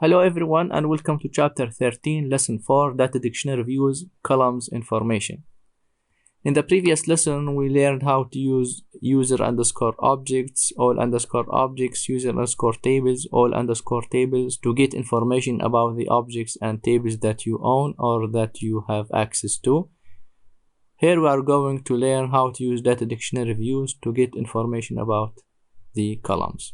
Hello everyone and welcome to chapter 13, lesson 4, data dictionary views, columns, information. In the previous lesson, we learned how to use user underscore objects, all underscore objects, user underscore tables, all underscore tables to get information about the objects and tables that you own or that you have access to. Here we are going to learn how to use data dictionary views to get information about the columns.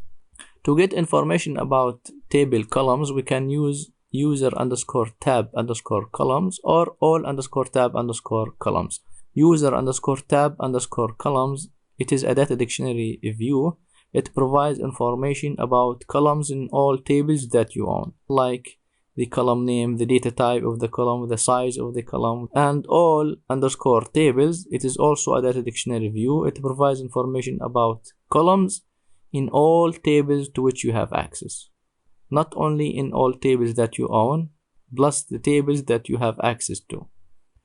To get information about table columns, we can use user underscore tab underscore columns or all underscore tab underscore columns. User underscore tab underscore columns, it is a data dictionary view. It provides information about columns in all tables that you own, like the column name, the data type of the column, the size of the column, and all underscore tables. It is also a data dictionary view. It provides information about columns in all tables to which you have access, not only in all tables that you own, plus the tables that you have access to.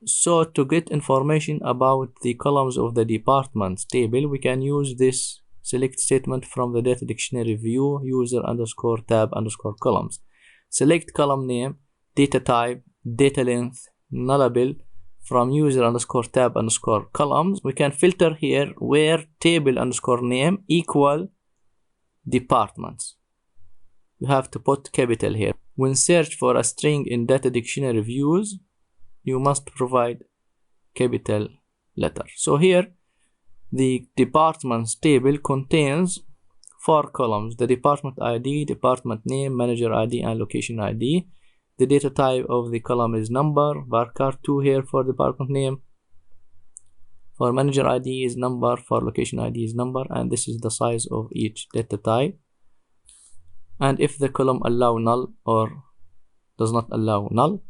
So to get information about the columns of the departments table, we can use this select statement from the data dictionary view, user underscore tab underscore columns. Select column name, data type, data length, nullable from user underscore tab underscore columns. We can filter here where table underscore name equal departments. You have to put capital here. When search for a string in data dictionary views, you must provide capital letter. So here the departments table contains 4 columns: the department ID, department name, manager ID, and location ID. The data type of the column is number, varchar2 here for department name. For manager ID is number, for location ID is number, and this is the size of each data type. And if the column allow null or does not allow null,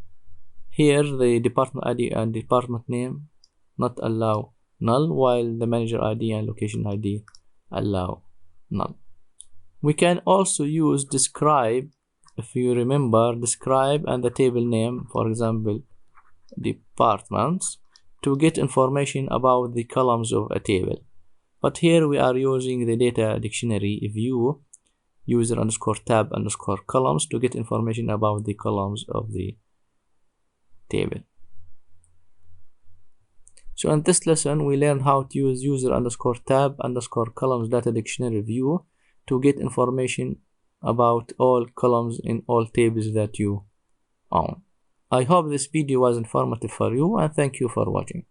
here the department ID and department name not allow null, while the manager ID and location ID allow null. We can also use describe, if you remember, describe and the table name, for example departments, to get information about the columns of a table. But here we are using the data dictionary view, user underscore tab underscore columns, to get information about the columns of the table. So in this lesson, we learned how to use user underscore tab underscore columns data dictionary view to get information about all columns in all tables that you own. I hope this video was informative for you, and thank you for watching.